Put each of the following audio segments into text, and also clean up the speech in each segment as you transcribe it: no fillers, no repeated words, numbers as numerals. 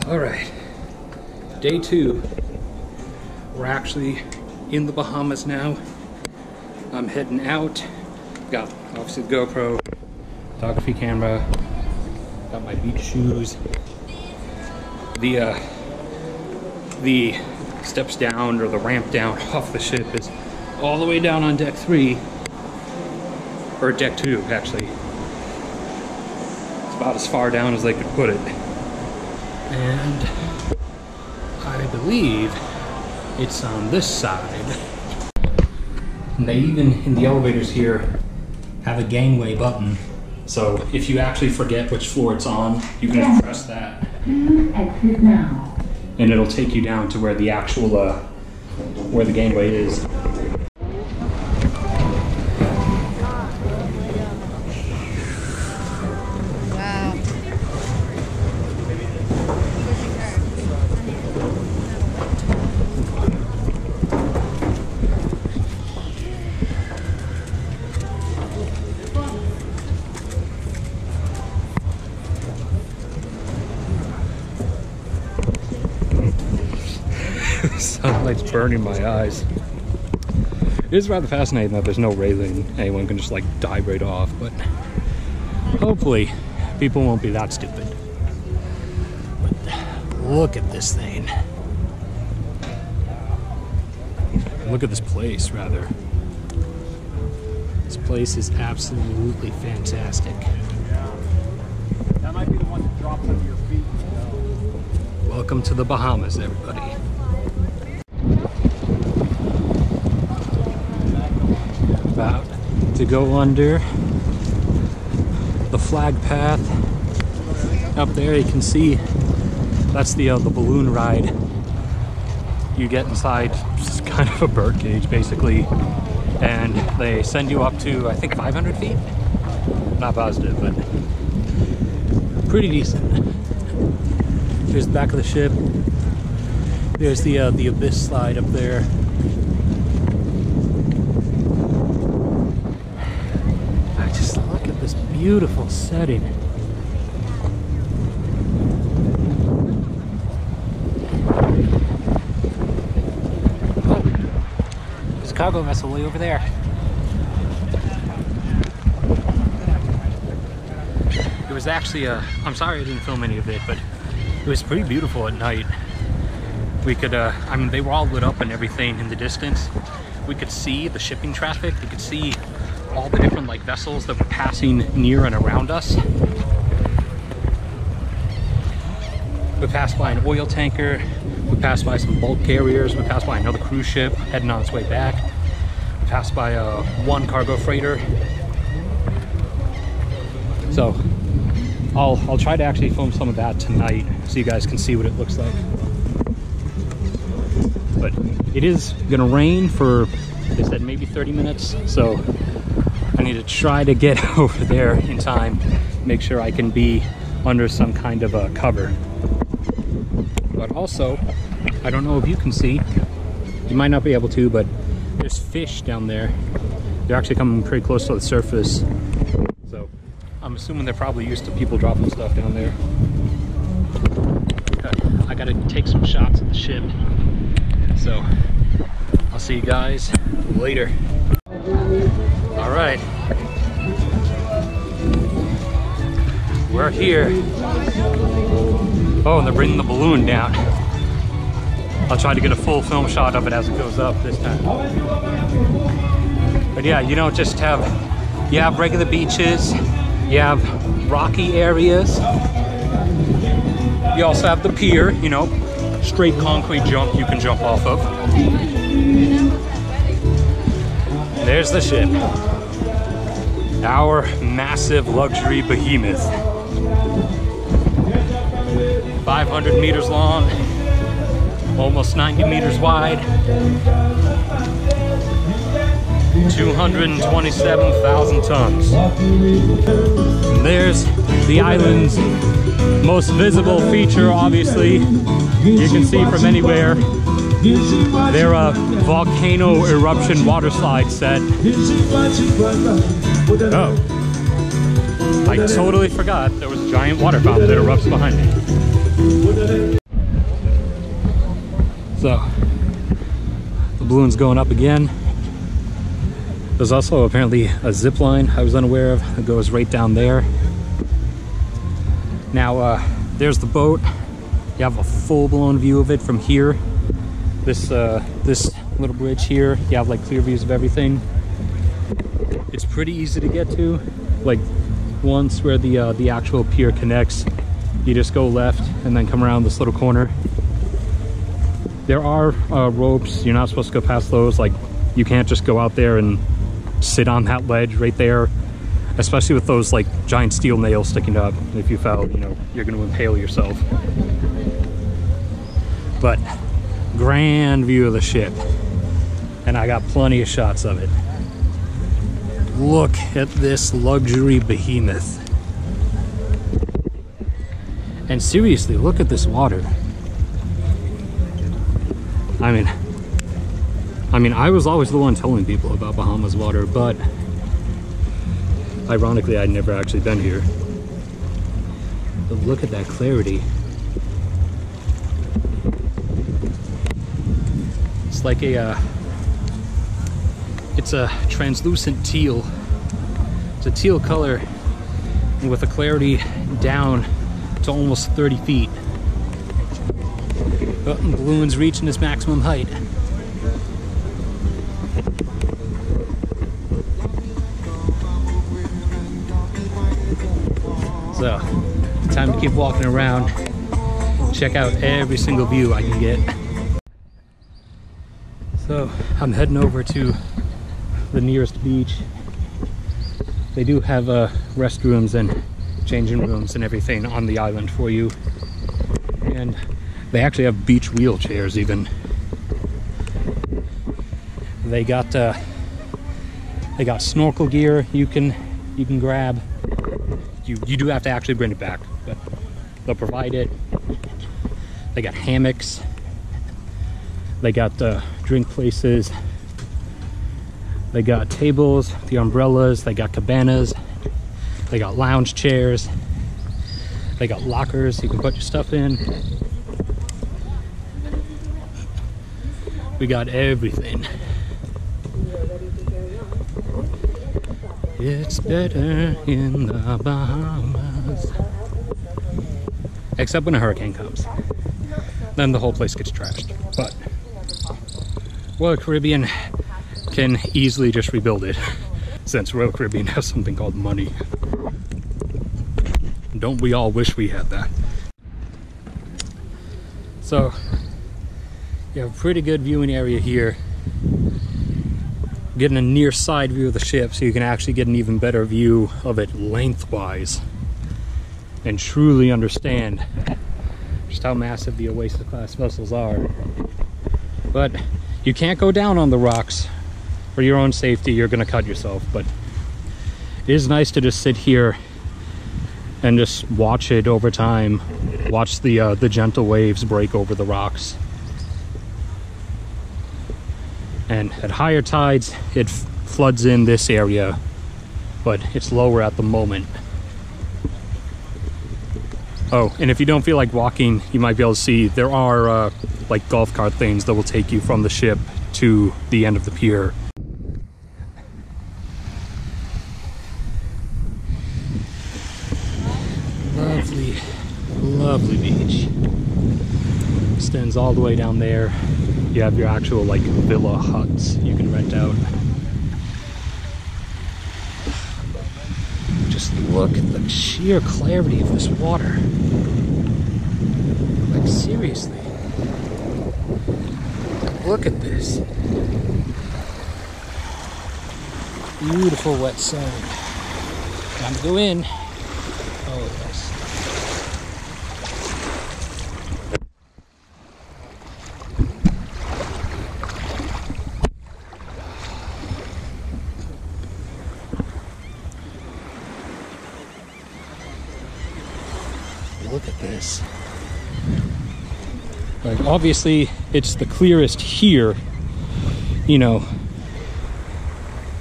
All right, day 2. We're actually in the Bahamas now. I'm heading out. Got obviously the GoPro, photography camera, got my beach shoes. The steps down, or the ramp down off the ship, is all the way down on deck 3, or deck 2 actually. It's about as far down as they could put it. And I believe it's on this side. And they even, in the elevators here, have a gangway button. So if you actually forget which floor it's on, you can just press that. Exit now. And it'll take you down to where the actual, where the gangway is. Sunlight's burning my eyes. It is rather fascinating that there's no railing. Anyone can just like dive right off, but hopefully people won't be that stupid. But look at this thing. Look at this place, rather. This place is absolutely fantastic. That might be the one that drops under your feet. Welcome to the Bahamas, everybody. About to go under the flag path. Up there you can see that's the balloon ride. You get inside just kind of a bird cage basically, and they send you up to I think 500 feet. Not positive, but pretty decent. Here's the back of the ship. There's the abyss slide up there. Just look at this beautiful setting. Oh, there's a cargo vessel way over there. It was actually I'm sorry I didn't film any of it, but it was pretty beautiful at night. We could, I mean, they were all lit up and everything in the distance. We could see the shipping traffic. We could see all the different like vessels that were passing near and around us. We passed by an oil tanker. We passed by some bulk carriers. We passed by another cruise ship heading on its way back. We passed by one cargo freighter. So I'll try to actually film some of that tonight so you guys can see what it looks like. But it is gonna rain for, they said, maybe 30 minutes, so I need to try to get over there in time, make sure I can be under some kind of a cover. But also, I don't know if you can see, you might not be able to, but there's fish down there. They're actually coming pretty close to the surface. So I'm assuming they're probably used to people dropping stuff down there. I gotta take some shots of the ship. So I'll see you guys later. All right, we're here. Oh, and they're bringing the balloon down. I'll try to get a full film shot of it as it goes up this time. But yeah, you don't just have, you have regular beaches, you have rocky areas, you also have the pier, you know, straight concrete jump you can jump off of. There's the ship. Our massive luxury behemoth. 500 meters long, almost 90 meters wide, 227,000 tons. And there's the island's most visible feature, obviously. You can see from anywhere. They're a volcano eruption water slide set. Oh, I totally forgot there was a giant water fountain that erupts behind me. So the balloon's going up again. There's also apparently a zip line I was unaware of that goes right down there. Now there's the boat. You have a full-blown view of it from here. This little bridge here, you have like clear views of everything. It's pretty easy to get to. Like once where the actual pier connects, you just go left and then come around this little corner. There are ropes. You're not supposed to go past those. Like you can't just go out there and sit on that ledge right there, especially with those like giant steel nails sticking up. If you fell, you know, you're going to impale yourself. But grand view of the ship, and I got plenty of shots of it. Look at this luxury behemoth. And seriously, look at this water. I mean, I was always the one telling people about Bahamas water, but ironically, I'd never actually been here. But look at that clarity. It's like it's a translucent teal. It's a teal color with a clarity down to almost 30 feet. Oh, the balloon's reaching its maximum height. So, time to keep walking around, check out every single view I can get. So, I'm heading over to the nearest beach. They do have restrooms and changing rooms and everything on the island for you. And they actually have beach wheelchairs even. They got snorkel gear you can grab. You do have to actually bring it back, but they'll provide it. They got hammocks. They got drink places. They got tables, the umbrellas. They got cabanas. They got lounge chairs. They got lockers you can put your stuff in. We got everything. It's better in the Bahamas. Except when a hurricane comes. Then the whole place gets trashed. But Royal Caribbean can easily just rebuild it, since Royal Caribbean has something called money. Don't we all wish we had that? So, you have a pretty good viewing area here. Getting a near side view of the ship so you can actually get an even better view of it lengthwise and truly understand just how massive the Oasis class vessels are. But you can't go down on the rocks. For your own safety, you're going to cut yourself. But it is nice to just sit here and just watch it over time. Watch the gentle waves break over the rocks. And at higher tides, it floods in this area, but it's lower at the moment. Oh, and if you don't feel like walking, you might be able to see there are like golf cart things that will take you from the ship to the end of the pier. Lovely, lovely beach. Extends all the way down there. You have your actual like villa huts you can rent out. Just look at the sheer clarity of this water. Like seriously. Look at this. Beautiful wet sand. Time to go in. Oh yes. Look at this. Like obviously it's the clearest here, you know,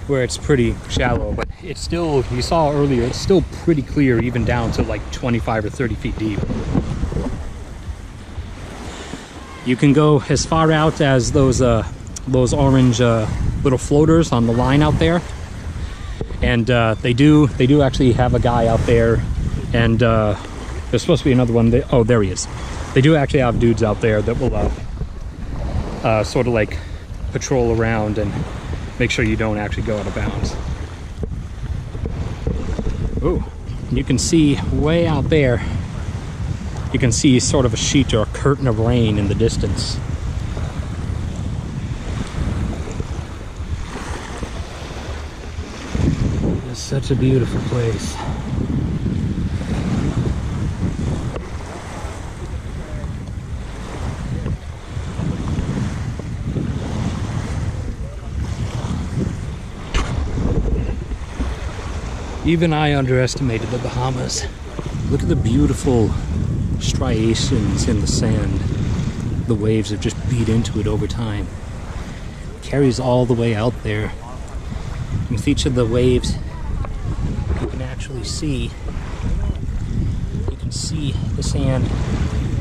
where it's pretty shallow, but it's still, you saw earlier, it's still pretty clear even down to like 25 or 30 feet deep. You can go as far out as those orange little floaters on the line out there, and they do actually have a guy out there, and there's supposed to be another one. Oh, there he is. They do actually have dudes out there that will sort of like patrol around and make sure you don't actually go out of bounds. Oh, you can see way out there, you can see sort of a sheet or a curtain of rain in the distance. It's such a beautiful place. Even I underestimated the Bahamas. Look at the beautiful striations in the sand. The waves have just beat into it over time. It carries all the way out there. And with each of the waves, you can actually see, the sand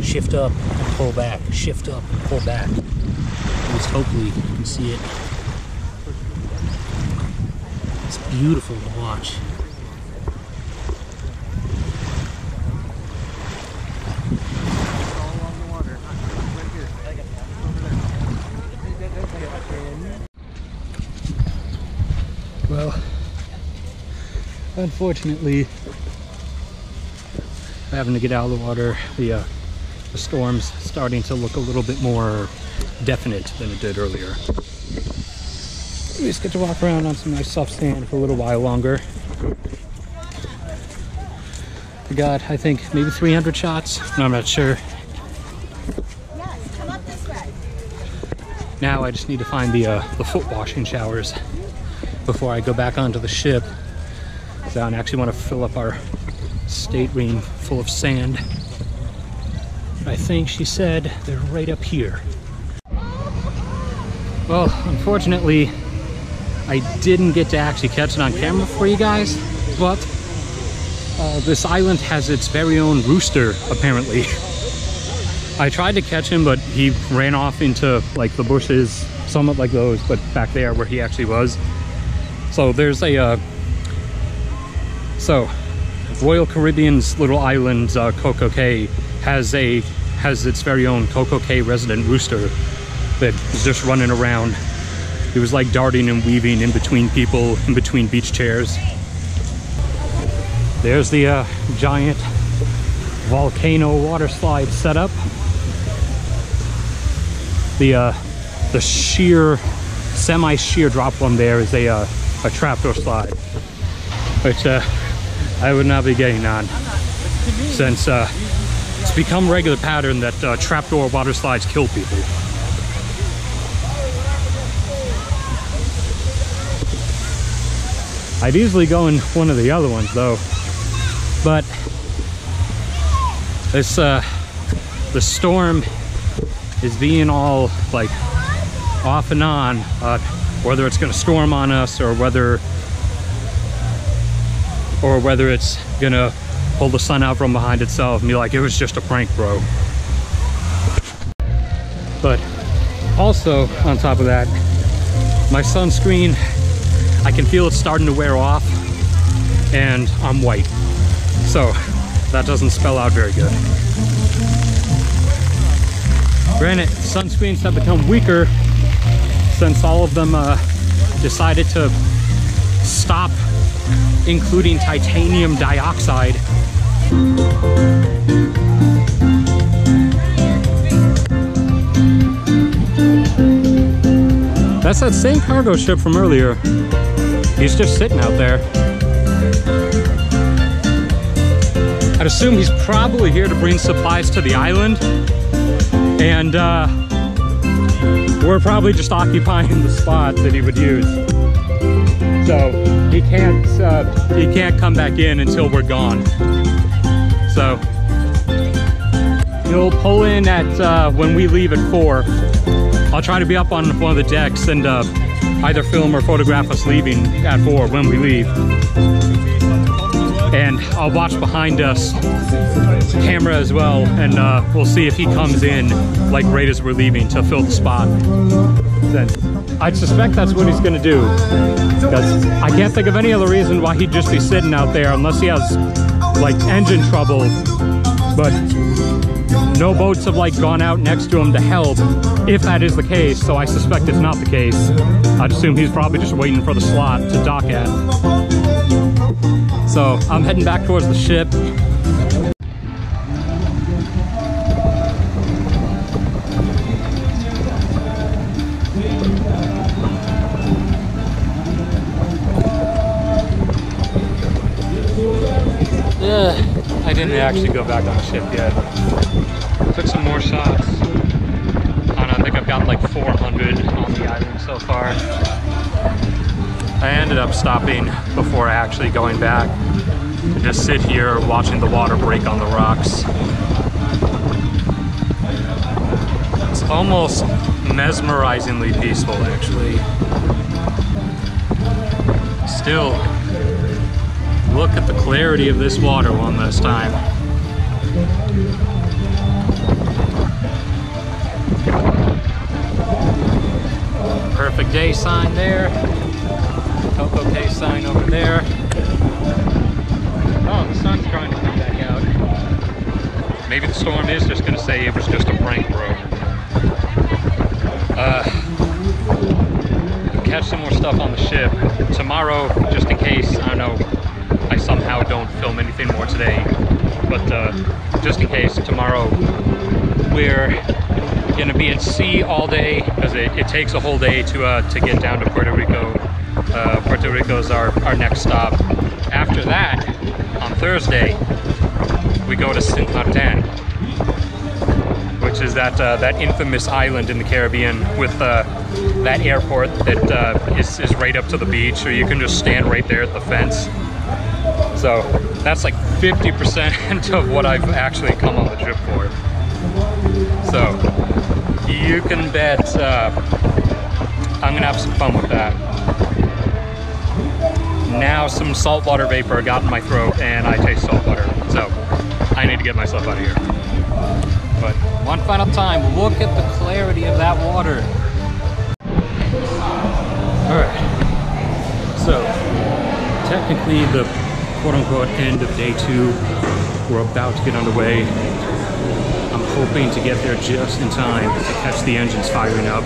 shift up and pull back, shift up and pull back. At least hopefully you can see it. It's beautiful to watch. Well, unfortunately, having to get out of the water, the storm's starting to look a little bit more definite than it did earlier. We just get to walk around on some nice soft sand for a little while longer. We got, I think, maybe 300 shots. No, I'm not sure. Yes, come up this way. Now I just need to find the foot washing showers before I go back onto the ship. So I actually want to fill up our stateroom full of sand. I think she said they're right up here. Well, unfortunately, I didn't get to actually catch it on camera for you guys, but this island has its very own rooster, apparently. I tried to catch him, but he ran off into like the bushes, somewhat like those, but back there where he actually was. So there's a Royal Caribbean's little island, Coco Cay, has its very own Coco Cay resident rooster that was just running around. He was like darting and weaving in between people, in between beach chairs. There's the giant volcano water slide setup. The sheer, semi-sheer drop one there is a trapdoor slide, which I would not be getting on, since it's become regular pattern that trapdoor water slides kill people. I'd easily go in one of the other ones though, but this the storm is being all like off and on, whether it's gonna storm on us or whether it's gonna pull the sun out from behind itself and be like, it was just a prank, bro. But also on top of that, my sunscreen, I can feel it starting to wear off, and I'm white, so that doesn't spell out very good. Granted, sunscreens have become weaker since all of them decided to stop including titanium dioxide. That's that same cargo ship from earlier. He's just sitting out there. I'd assume he's probably here to bring supplies to the island, and we're probably just occupying the spot that he would use. So he can't come back in until we're gone. So he'll pull in at when we leave at 4. I'll try to be up on one of the decks and either film or photograph us leaving at 4 when we leave. And I'll watch behind us camera as well, and we'll see if he comes in like right as we're leaving to fill the spot. Then I suspect that's what he's gonna do, because I can't think of any other reason why he'd just be sitting out there unless he has like engine trouble. But no boats have like gone out next to him to help, if that is the case. So I suspect it's not the case. I'd assume he's probably just waiting for the slot to dock at. So I'm heading back towards the ship. I didn't actually go back on the ship yet. Took some more shots. I think I've got like 400 on the island so far. I ended up stopping before actually going back to just sit here watching the water break on the rocks. It's almost mesmerizingly peaceful, actually. Still, look at the clarity of this water one last time. Perfect day sign there. Coco Cay sign over there. Oh, the sun's trying to come back out. Maybe the storm is just going to say it was just a prank, bro. Catch some more stuff on the ship. Tomorrow, just in case, I don't know, I somehow don't film anything more today. But just in case, tomorrow we're going to be at sea all day, because it takes a whole day to get down to Puerto Rico. Puerto Rico is our next stop. After that, on Thursday, we go to Saint Martin, which is that infamous island in the Caribbean with that airport that is right up to the beach, so you can just stand right there at the fence. So that's like 50% of what I've actually come on the trip for. So you can bet I'm gonna have some fun with that. Now some saltwater vapor got in my throat and I taste saltwater, so I need to get myself out of here. But one final time, look at the clarity of that water. Alright, so technically the quote-unquote end of day 2, we're about to get underway. I'm hoping to get there just in time to catch the engines firing up.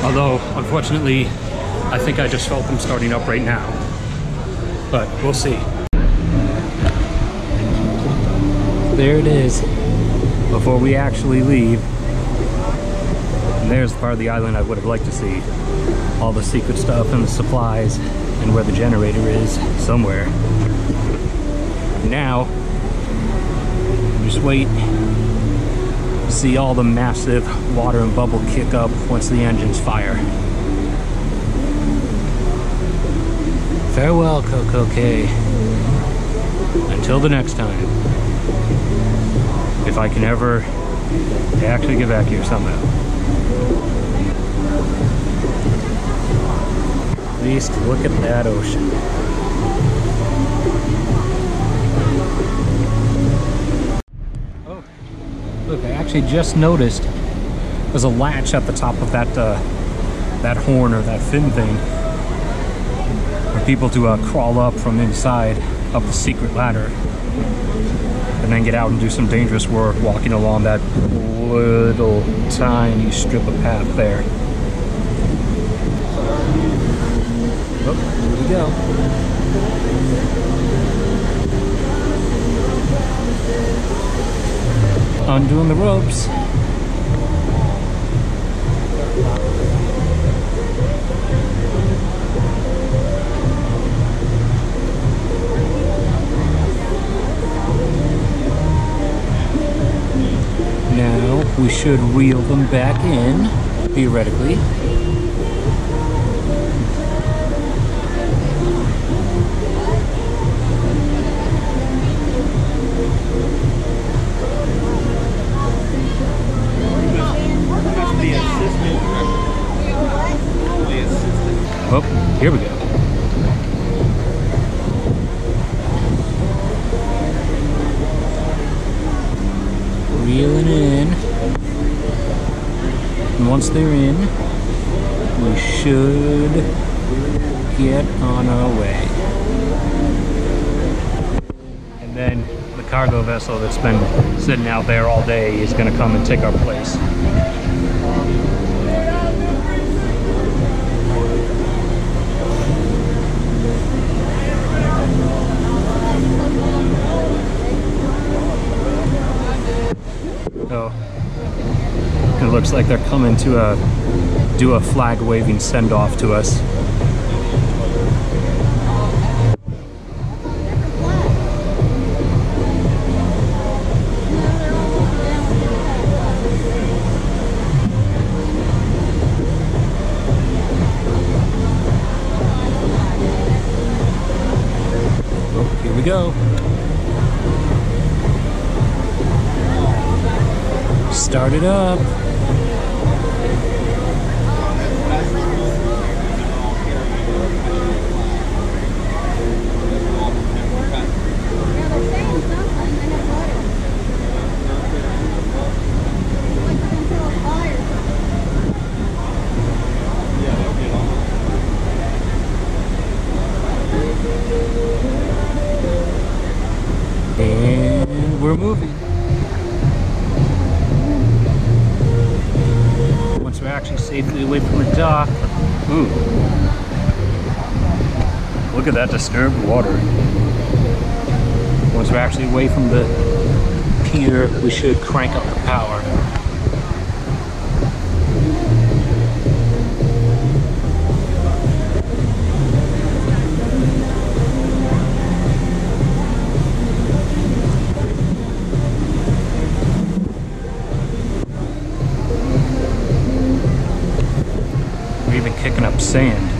Although, unfortunately, I think I just felt them starting up right now. But we'll see. There it is, before we actually leave. And there's the part of the island I would have liked to see. All the secret stuff and the supplies and where the generator is somewhere. Now, just wait to see all the massive water and bubble kick up once the engines fire. Farewell, Coco Cay. Until the next time. If I can ever actually get back here somehow. At least look at that ocean. Oh, look, I actually just noticed there's a latch at the top of that that horn or that fin thing for people to crawl up from inside up the secret ladder and then get out and do some dangerous work walking along that little tiny strip of path there. Oh, here we go. Undoing the ropes. Now we should reel them back in, theoretically. Oh, here we go. Wheeling in. And once they're in, we should get on our way. And then the cargo vessel that's been sitting out there all day is going to come and take our place. So it looks like they're coming to do a flag waving send off to us. Oh, here we go. Start it up. And we're moving. We're actually safely away from the dock. Ooh. Look at that disturbed water. Once we're actually away from the pier, we should crank up the power. Kicking up sand.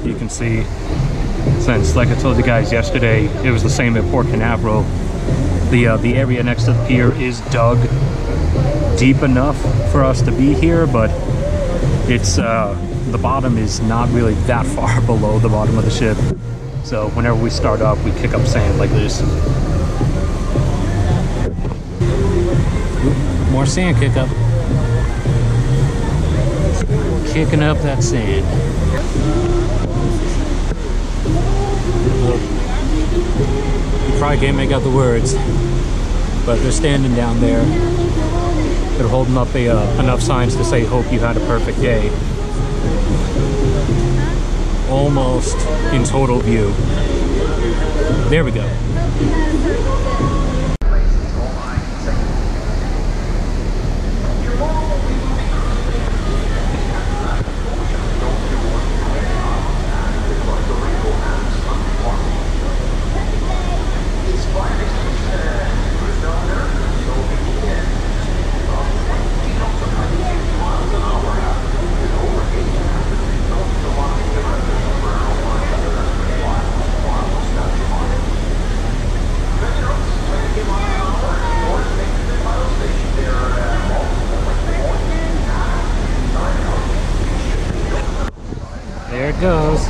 You can see, since like I told you guys yesterday, it was the same at Port Canaveral. The area next to the pier is dug deep enough for us to be here, but it's the bottom is not really that far below the bottom of the ship. So whenever we start up, we kick up sand like this. Ooh, more sand kick up. Kicking up that sand. You probably can't make out the words, but they're standing down there. They're holding up enough signs to say, "Hope you had a perfect day." Almost in total view. There we go. There it goes.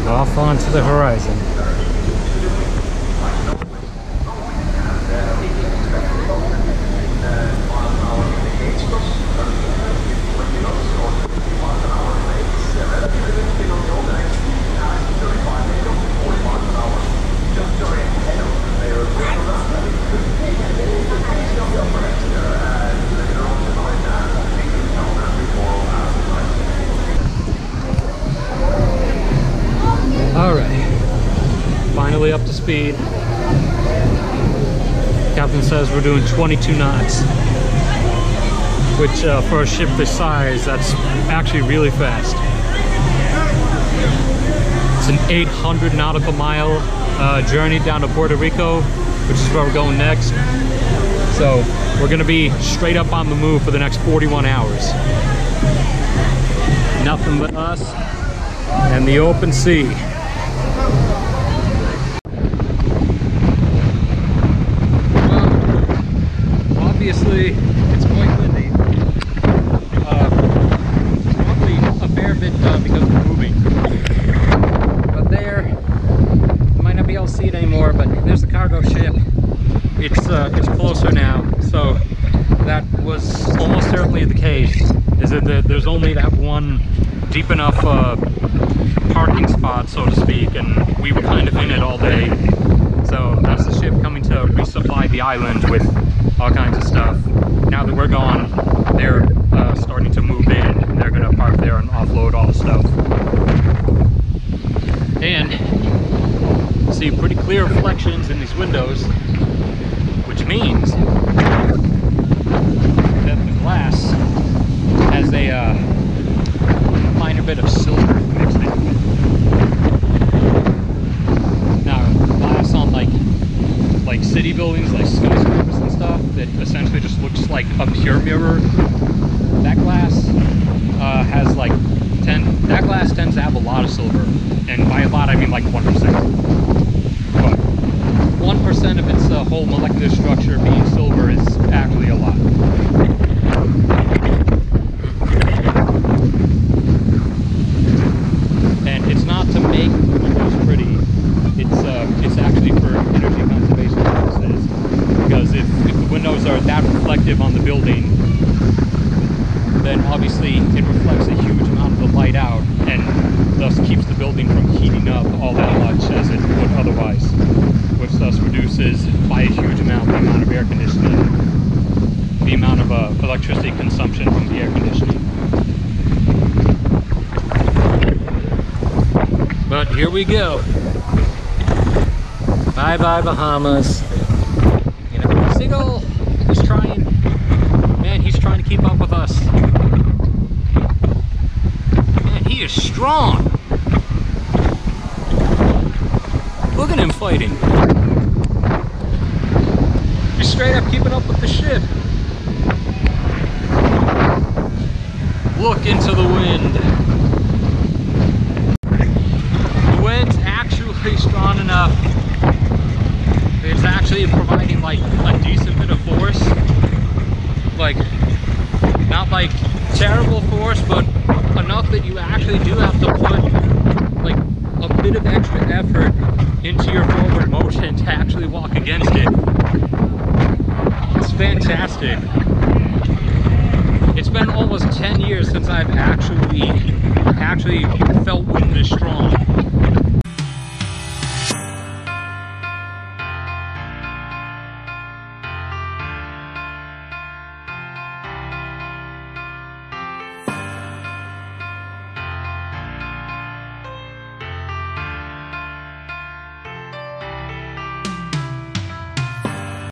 Off onto the horizon. Finally up to speed. Captain says we're doing 22 knots, which for a ship this size, that's actually really fast. It's an 800 nautical mile journey down to Puerto Rico, which is where we're going next. So we're gonna be straight up on the move for the next 41 hours. Nothing but us and the open sea. Obviously, it's quite windy. is almost certainly the case is that there's only that one deep enough parking spot, so to speak, and we were kind of in it all day. So that's the ship coming to resupply the island with all kinds of stuff. Now that we're gone, they're starting to move in. They're gonna park there and offload all the stuff. And see pretty clear reflections in these windows, which means that the glass has a minor bit of silver mixed in with it. Now, glass on like city buildings, like skyscrapers and stuff, that essentially just looks like a pure mirror. That glass has like that glass tends to have a lot of silver, and by a lot I mean like 1%. But 1% of its whole molecular structure being silver is actually a lot. And it's not to make the windows pretty. It's actually for energy conservation purposes. Because if the windows are that reflective on the building, then obviously it reflects a huge amount of the light out, and thus keeps the building from heating up all that much as it would otherwise, which thus reduces by a huge amount the amount of air conditioning, the amount of electricity consumption from the air conditioning. But here we go. Bye bye Bahamas. You know, Seagull is trying. Man, he's trying to keep up with us. Man, he is strong. Look at him fighting. He's straight up keeping up with the ship. Look into the wind. The wind's actually strong enough. It's actually providing like a decent bit of force. Like, not like terrible force, but enough that you actually do have to put like a bit of extra effort into your forward motion to actually walk against it. It's fantastic. It's been almost 10 years since I've actually felt wind this strong.